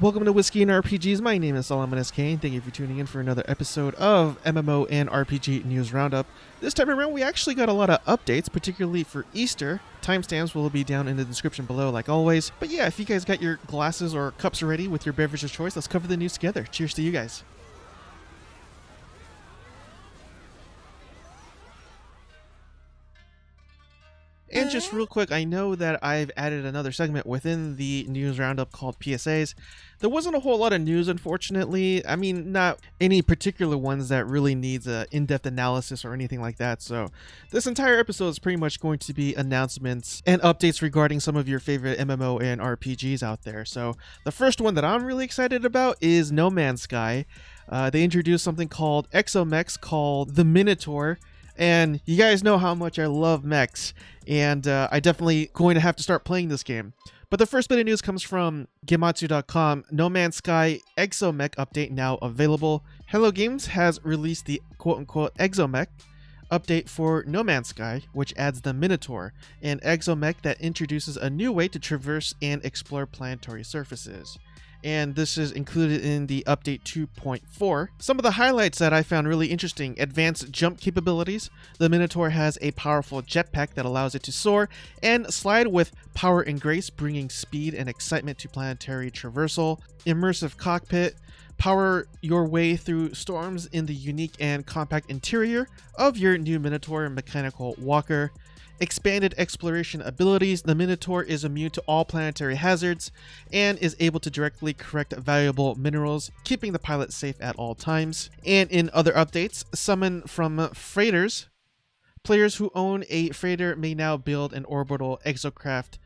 Welcome to Whiskey and RPGs. My name is Solomon SK, and thank you for tuning in for another episode of MMO and RPG News Roundup. This time around, we actually got a lot of updates, particularly for Easter. Timestamps will be down in the description below, like always. But yeah, if you guys got your glasses or cups ready with your beverage of choice, let's cover the news together. Cheers to you guys. And just real quick, I know that I've added another segment within the news roundup called PSAs. There wasn't a whole lot of news, unfortunately. I mean, not any particular ones that really needs an in-depth analysis or anything like that. So this entire episode is pretty much going to be announcements and updates regarding some of your favorite MMO and RPGs out there. So the first one that I'm really excited about is No Man's Sky. They introduced something called ExoMechs called the Minotaur. And you guys know how much I love mechs, and I definitely going to have to start playing this game. But the first bit of news comes from Gematsu.com. No Man's Sky Exomech update now available. Hello Games has released the quote-unquote Exomech update for No Man's Sky, which adds the Minotaur, an exomech that introduces a new way to traverse and explore planetary surfaces. And this is included in the update 2.4. Some of the highlights that I found really interesting: advanced jump capabilities. The Minotaur has a powerful jetpack that allows it to soar and slide with power and grace, bringing speed and excitement to planetary traversal. Immersive cockpit. Power your way through storms in the unique and compact interior of your new Minotaur mechanical walker. Expanded exploration abilities. The Minotaur is immune to all planetary hazards and is able to directly correct valuable minerals, keeping the pilot safe at all times. And in other updates, summon from freighters. Players who own a freighter may now build an orbital exocraft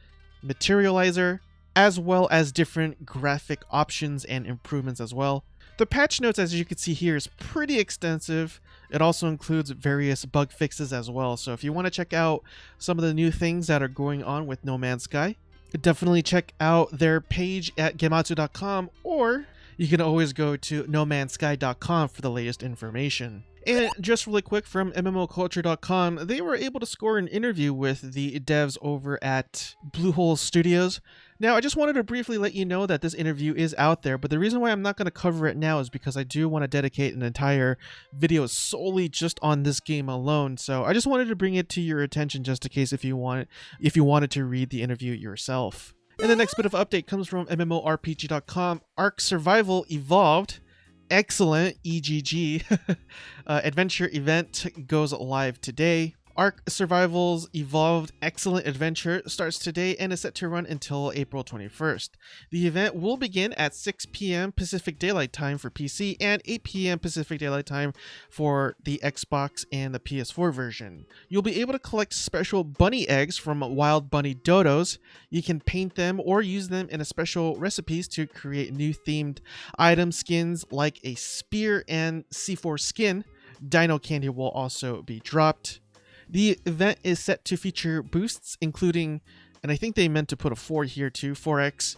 materializer, as well as different graphic options and improvements as well. The patch notes, as you can see here, is pretty extensive. It also includes various bug fixes as well. So if you want to check out some of the new things that are going on with No Man's Sky, definitely check out their page at Gematsu.com, or you can always go to nomansky.com for the latest information. And just really quick, from MMOculture.com, they were able to score an interview with the devs over at Bluehole Studios. Now, I just wanted to briefly let you know that this interview is out there, but the reason why I'm not going to cover it now is because I do want to dedicate an entire video solely just on this game alone. So I just wanted to bring it to your attention just in case if you wanted to read the interview yourself. And the next bit of update comes from MMORPG.com. Ark Survival Evolved. Eggcellent EGG adventure event goes live today. Ark Survival's Evolved Eggcellent Adventure starts today and is set to run until April 21st. The event will begin at 6 p.m. Pacific Daylight Time for PC and 8 p.m. Pacific Daylight Time for the Xbox and the PS4 version. You'll be able to collect special bunny eggs from wild bunny dodos. You can paint them or use them in a special recipes to create new themed item skins like a spear and C4 skin. Dino candy will also be dropped. The event is set to feature boosts, including, and I think they meant to put a 4 here too, 4x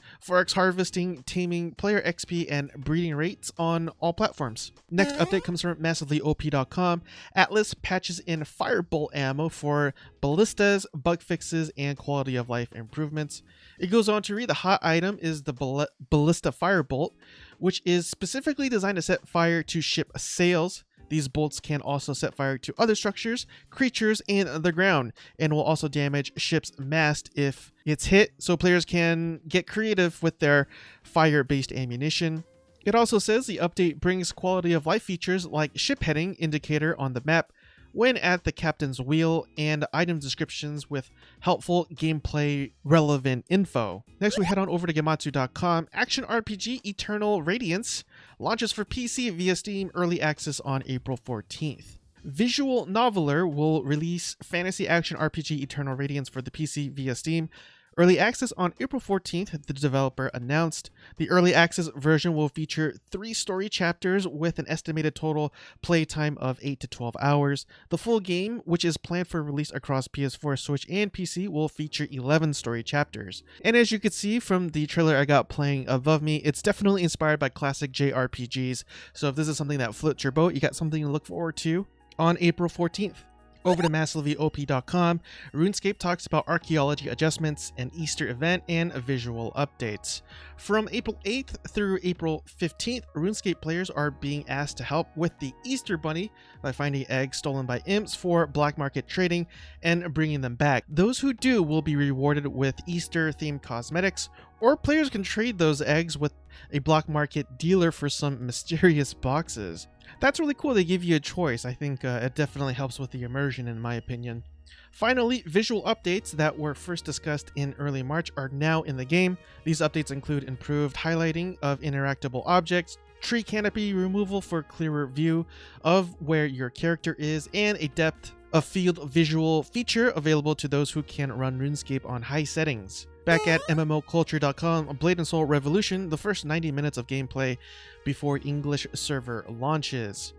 harvesting, taming, player XP, and breeding rates on all platforms. Next update comes from MassivelyOP.com. Atlas patches in firebolt ammo for ballistas, bug fixes, and quality of life improvements. It goes on to read, the hot item is the ballista firebolt, which is specifically designed to set fire to ship sails. These bolts can also set fire to other structures, creatures, and the ground, and will also damage ship's mast if it's hit, so players can get creative with their fire-based ammunition. It also says the update brings quality of life features like ship heading indicator on the map when at the captain's wheel, and item descriptions with helpful gameplay relevant info. Next, we head on over to Gematsu.com. Action RPG Eternal Radiance launches for PC via Steam Early Access on April 14th. Visual Noveler will release Fantasy Action RPG Eternal Radiance for the PC via Steam Early Access on April 14th, the developer announced. The Early Access version will feature 3 story chapters with an estimated total playtime of 8 to 12 hours. The full game, which is planned for release across PS4, Switch, and PC, will feature 11 story chapters. And as you can see from the trailer I got playing above me, it's definitely inspired by classic JRPGs. So if this is something that floats your boat, you got something to look forward to on April 14th. Over to massivelyop.com, RuneScape talks about archaeology adjustments, an Easter event, and visual updates. From April 8th through April 15th, RuneScape players are being asked to help with the Easter Bunny by finding eggs stolen by imps for black market trading and bringing them back. Those who do will be rewarded with Easter-themed cosmetics, or players can trade those eggs with a black market dealer for some mysterious boxes. That's really cool. They give you a choice. I think it definitely helps with the immersion, in my opinion. Finally, visual updates that were first discussed in early March are now in the game. These updates include improved highlighting of interactable objects, tree canopy removal for clearer view of where your character is, and a depth of field visual feature available to those who can run RuneScape on high settings. Back at MMOculture.com, Blade and Soul Revolution, the first 90 minutes of gameplay before English server launches.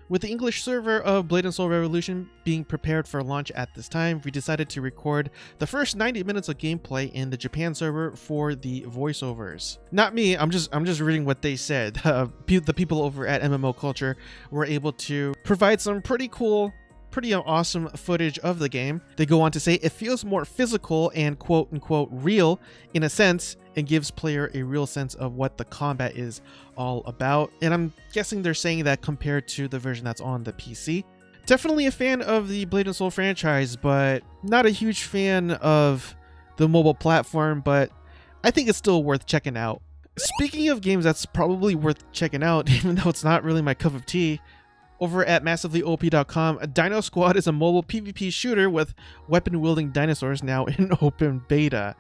With the English server of Blade and Soul Revolution being prepared for launch at this time, we decided to record the first 90 minutes of gameplay in the Japan server for the voiceovers. Not me, I'm just reading what they said. The people over at MMOculture were able to provide some pretty awesome footage of the game. They go on to say it feels more physical and quote-unquote real in a sense, and gives player a real sense of what the combat is all about. And I'm guessing they're saying that compared to the version that's on the PC. Definitely a fan of the Blade and Soul franchise, but not a huge fan of the mobile platform, but I think it's still worth checking out. Speaking of games that's probably worth checking out, even though it's not really my cup of tea, over at massivelyop.com, Dino Squad is a mobile PvP shooter with weapon-wielding dinosaurs now in open beta.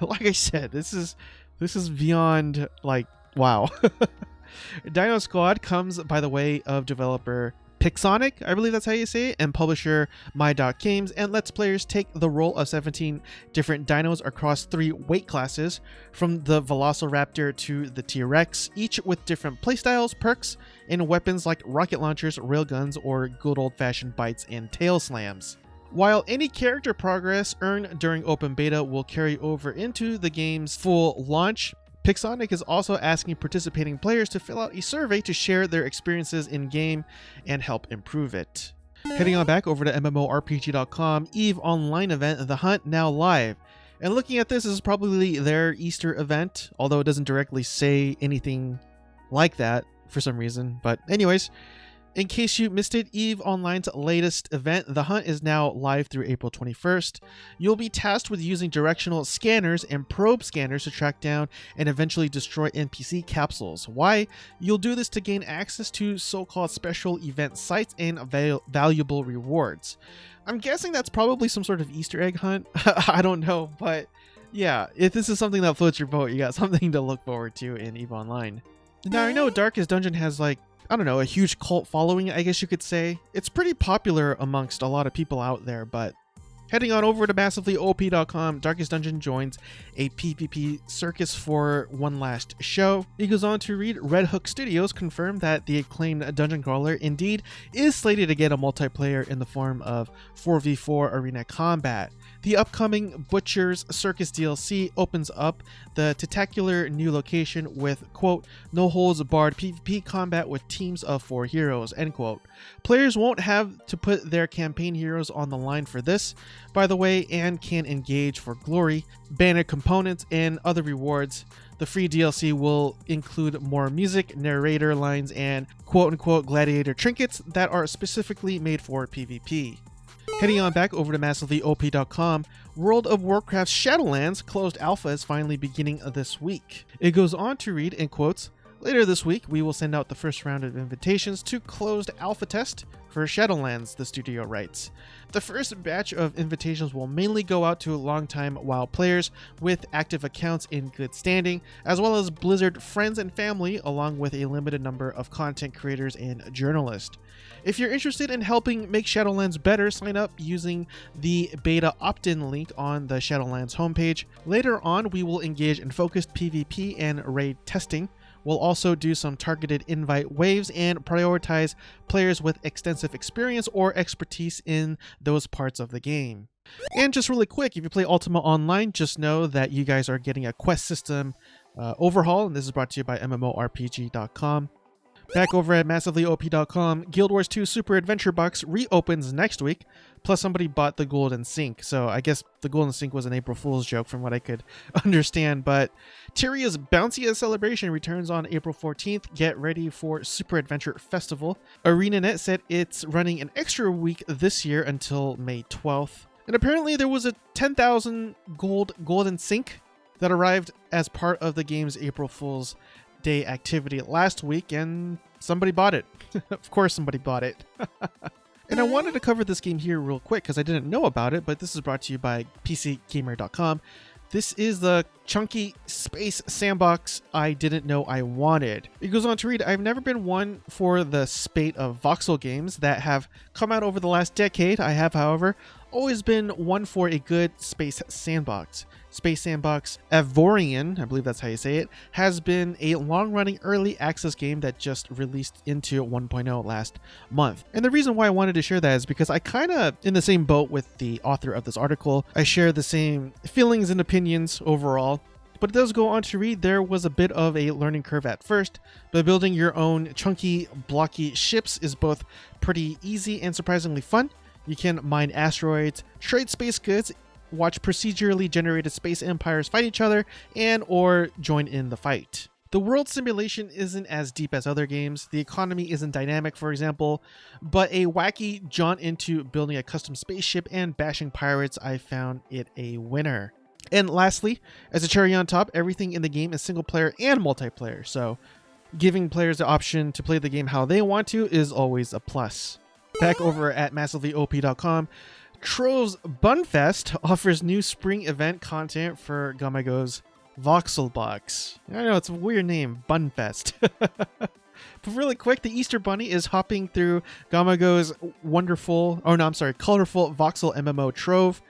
Like I said, this is beyond, like, wow. Dino Squad comes by the way of developer Pixonic, I believe that's how you say it, and publisher My.Games, and lets players take the role of 17 different dinos across 3 weight classes, from the Velociraptor to the T-Rex, each with different playstyles, perks, and weapons like rocket launchers, railguns, or good old-fashioned bites and tail slams. While any character progress earned during open beta will carry over into the game's full launch, Pixonic is also asking participating players to fill out a survey to share their experiences in-game and help improve it. Heading on back over to MMORPG.com, EVE Online event The Hunt now live. And looking at this is probably their Easter event, although it doesn't directly say anything like that for some reason. But anyways, in case you missed it, EVE Online's latest event, The Hunt, is now live through April 21st. You'll be tasked with using directional scanners and probe scanners to track down and eventually destroy NPC capsules. Why? You'll do this to gain access to so-called special event sites and valuable rewards. I'm guessing that's probably some sort of Easter egg hunt. I don't know, but yeah, if this is something that floats your boat, you got something to look forward to in EVE Online. Now, I know Darkest Dungeon has, like, I don't know, a huge cult following, I guess you could say. It's pretty popular amongst a lot of people out there, but heading on over to massivelyop.com, Darkest Dungeon joins a PvP circus for one last show. He goes on to read, Red Hook Studios confirmed that the acclaimed dungeon crawler indeed is slated to get a multiplayer in the form of 4v4 arena combat. The upcoming Butcher's Circus DLC opens up the tentacular new location with, quote, no-holds-barred PvP combat with teams of 4 heroes, end quote. Players won't have to put their campaign heroes on the line for this, by the way, and can engage for glory, banner components, and other rewards. The free DLC will include more music, narrator lines, and quote-unquote gladiator trinkets that are specifically made for PvP. Heading on back over to massivelyop.com, World of Warcraft Shadowlands closed alpha is finally beginning this week. It goes on to read, in quotes, later this week we will send out the first round of invitations to closed alpha test for Shadowlands, the studio writes. The first batch of invitations will mainly go out to longtime WoW players with active accounts in good standing, as well as Blizzard friends and family, along with a limited number of content creators and journalists. If you're interested in helping make Shadowlands better, sign up using the beta opt-in link on the Shadowlands homepage. Later on, we will engage in focused PvP and raid testing. We'll also do some targeted invite waves and prioritize players with extensive experience or expertise in those parts of the game. And just really quick, if you play Ultima Online, just know that you guys are getting a quest system overhaul, and this is brought to you by MMORPG.com. Back over at MassivelyOP.com, Guild Wars 2 Super Adventure Box reopens next week, plus somebody bought the Golden Sink, so I guess the Golden Sink was an April Fool's joke from what I could understand, but Tyria's Bounciest Celebration returns on April 14th. Get ready for Super Adventure Festival. ArenaNet said it's running an extra week this year until May 12th. And apparently there was a 10,000 gold Golden Sink that arrived as part of the game's April Fool's Day activity last week, and somebody bought it. Of course somebody bought it. And I wanted to cover this game here real quick because I didn't know about it, but this is brought to you by PCGamer.com. This is the chunky space sandbox I didn't know I wanted. It goes on to read, I've never been one for the spate of voxel games that have come out over the last decade. I have, however, always been one for a good space sandbox. Space Sandbox Avorion, I believe that's how you say it, has been a long-running early access game that just released into 1.0 last month. And the reason why I wanted to share that is because I kind of in the same boat with the author of this article. I share the same feelings and opinions overall. But it does go on to read, there was a bit of a learning curve at first, but building your own chunky, blocky ships is both pretty easy and surprisingly fun. You can mine asteroids, trade space goods, watch procedurally generated space empires fight each other, and or join in the fight. The world simulation isn't as deep as other games, the economy isn't dynamic for example, but a wacky jaunt into building a custom spaceship and bashing pirates, I found it a winner. And lastly, as a cherry on top, everything in the game is single player and multiplayer, so giving players the option to play the game how they want to is always a plus. Back over at MassivelyOP.com, Trove's Bunfest offers new spring event content for Gamago's Voxel Box. I know, it's a weird name, Bunfest. But really quick, the Easter Bunny is hopping through Gamago's colorful voxel MMO Trove.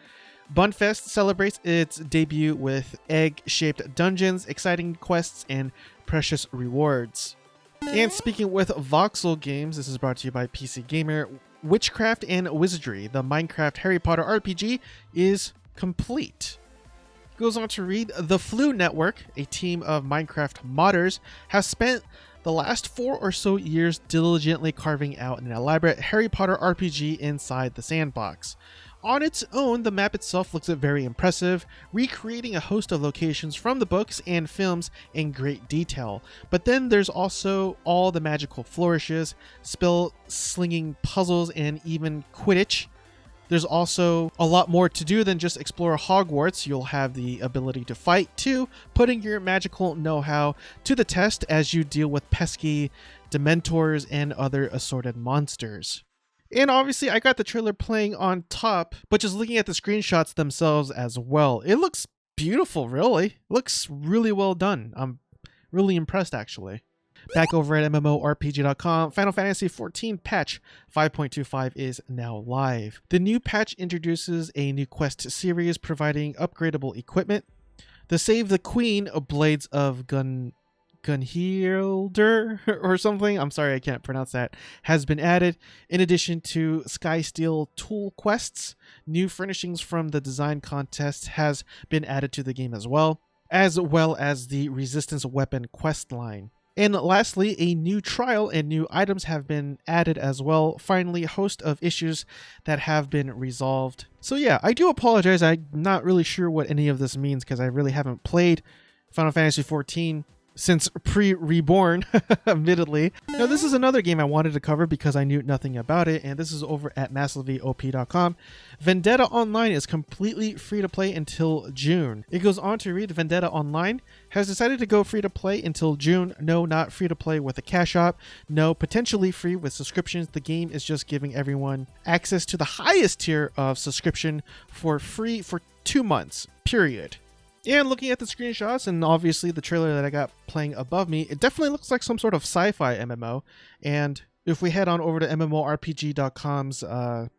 Bunfest celebrates its debut with egg-shaped dungeons, exciting quests, and precious rewards. And speaking with voxel games, this is brought to you by PC Gamer. Witchcraft and Wizardry, the Minecraft Harry Potter RPG, is complete. Goes on to read, the Flu Network, a team of Minecraft modders, has spent the last 4 or so years diligently carving out an elaborate Harry Potter RPG inside the sandbox. On its own, the map itself looks very impressive, recreating a host of locations from the books and films in great detail. But then there's also all the magical flourishes, spell-slinging puzzles, and even Quidditch. There's also a lot more to do than just explore Hogwarts. You'll have the ability to fight too, putting your magical know-how to the test as you deal with pesky Dementors and other assorted monsters. And obviously I got the trailer playing on top, but just looking at the screenshots themselves as well, it looks beautiful, really. It looks really well done. I'm really impressed, actually. Back over at MMORPG.com, Final Fantasy XIV patch 5.25 is now live. The new patch introduces a new quest series providing upgradable equipment. The Save the Queen Blades of Gunhilder or something, I'm sorry I can't pronounce that, has been added. In addition to Skysteel tool quests, new furnishings from the design contest has been added to the game as well as the Resistance weapon quest line. And lastly, a new trial and new items have been added as well. Finally, a host of issues that have been resolved. So yeah, I do apologize, I'm not really sure what any of this means because I really haven't played Final Fantasy XIV since pre-Reborn, admittedly. Now this is another game I wanted to cover because I knew nothing about it, and this is over at MassivelyOP.com. Vendetta Online is completely free to play until June. It goes on to read, Vendetta Online has decided to go free to play until June. No, not free to play with a cash op. No, potentially free with subscriptions. The game is just giving everyone access to the highest tier of subscription for free for 2 months, period. And looking at the screenshots and obviously the trailer that I got playing above me, it definitely looks like some sort of sci-fi MMO. And if we head on over to MMORPG.com's sort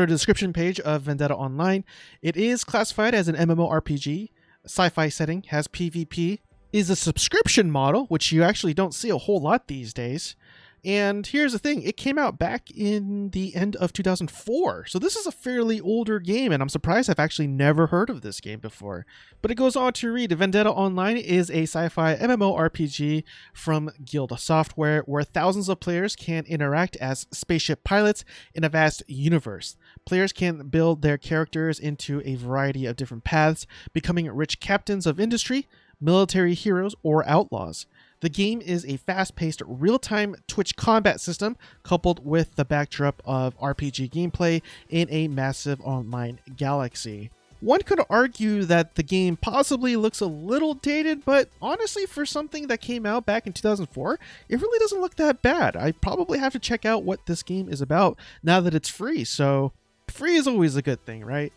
of description page of Vendetta Online, it is classified as an MMORPG, sci-fi setting, has PvP, is a subscription model, which you actually don't see a whole lot these days, And here's the thing, it came out back in the end of 2004. So this is a fairly older game, and I'm surprised I've actually never heard of this game before. But it goes on to read, Vendetta Online is a sci-fi MMORPG from Guild Software where thousands of players can interact as spaceship pilots in a vast universe. Players can build their characters into a variety of different paths, becoming rich captains of industry, military heroes, or outlaws. The game is a fast-paced, real-time Twitch combat system coupled with the backdrop of RPG gameplay in a massive online galaxy. One could argue that the game possibly looks a little dated, but honestly, for something that came out back in 2004, it really doesn't look that bad. I probably have to check out what this game is about now that it's free, so free is always a good thing, right?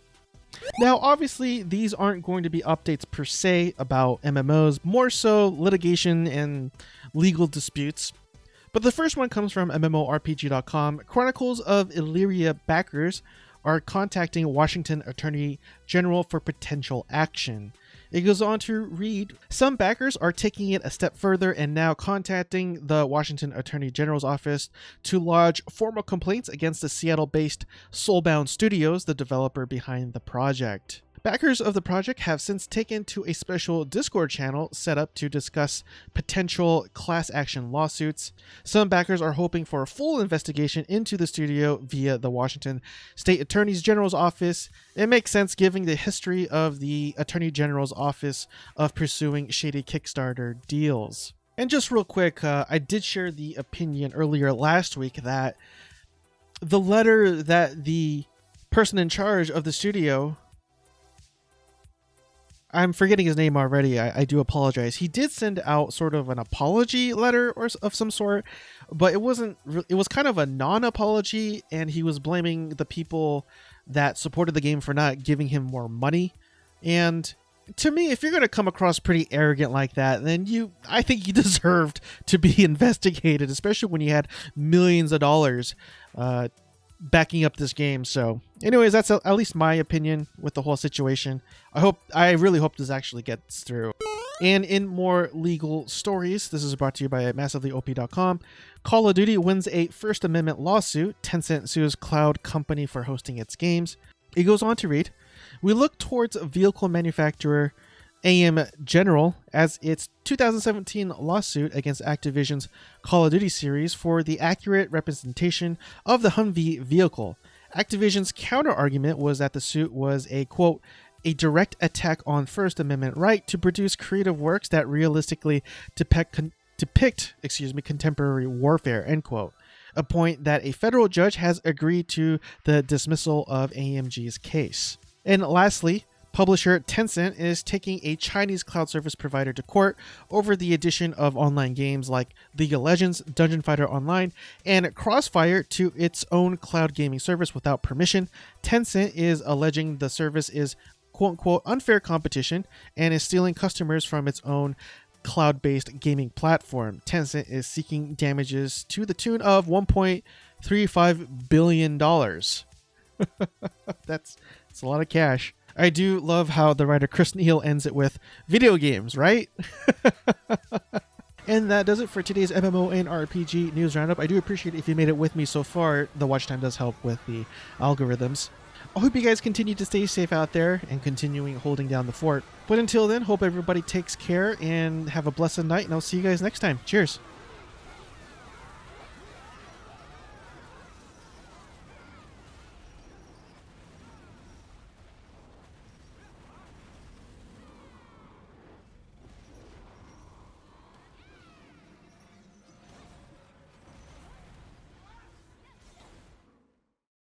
Now, obviously, these aren't going to be updates per se about MMOs, more so litigation and legal disputes. But the first one comes from MMORPG.com. Chronicles of Elyria backers are contacting Washington Attorney General for potential action. It goes on to read, some backers are taking it a step further and now contacting the Washington Attorney General's office to lodge formal complaints against the Seattle-based Soulbound Studios, the developer behind the project. Backers of the project have since taken to a special Discord channel set up to discuss potential class action lawsuits. Some backers are hoping for a full investigation into the studio via the Washington State Attorney General's office. It makes sense given the history of the Attorney General's office of pursuing shady Kickstarter deals. And just real quick, I did share the opinion earlier last week that the letter that the person in charge of the studio, I'm forgetting his name already. I do apologize. He did send out sort of an apology letter or of some sort, but it wasn't. It was kind of a non-apology, and he was blaming the people that supported the game for not giving him more money. And to me, if you're going to come across pretty arrogant like that, then I think you deserved to be investigated, especially when you had millions of dollars backing up this game. So anyways, that's at least my opinion with the whole situation. I really hope this actually gets through. And in more legal stories, this is brought to you by MassivelyOP.com. Call of Duty wins a First Amendment lawsuit. Tencent sues cloud company for hosting its games. It goes on to read, we look towards vehicle manufacturer AM General as its 2017 lawsuit against Activision's Call of Duty series for the accurate representation of the Humvee vehicle. Activision's counter-argument was that the suit was a, quote, a direct attack on First Amendment right to produce creative works that realistically depict contemporary warfare, end quote. A point that a federal judge has agreed to the dismissal of AMG's case. And lastly, publisher Tencent is taking a Chinese cloud service provider to court over the addition of online games like League of Legends, Dungeon Fighter Online, and Crossfire to its own cloud gaming service without permission. Tencent is alleging the service is quote-unquote unfair competition and is stealing customers from its own cloud-based gaming platform. Tencent is seeking damages to the tune of $1.35 billion. That's a lot of cash. I do love how the writer Chris Neal ends it with video games, right? And that does it for today's MMO and RPG news roundup. I do appreciate if you made it with me so far. The watch time does help with the algorithms. I hope you guys continue to stay safe out there and continuing holding down the fort. But until then, hope everybody takes care and have a blessed night, and I'll see you guys next time. Cheers.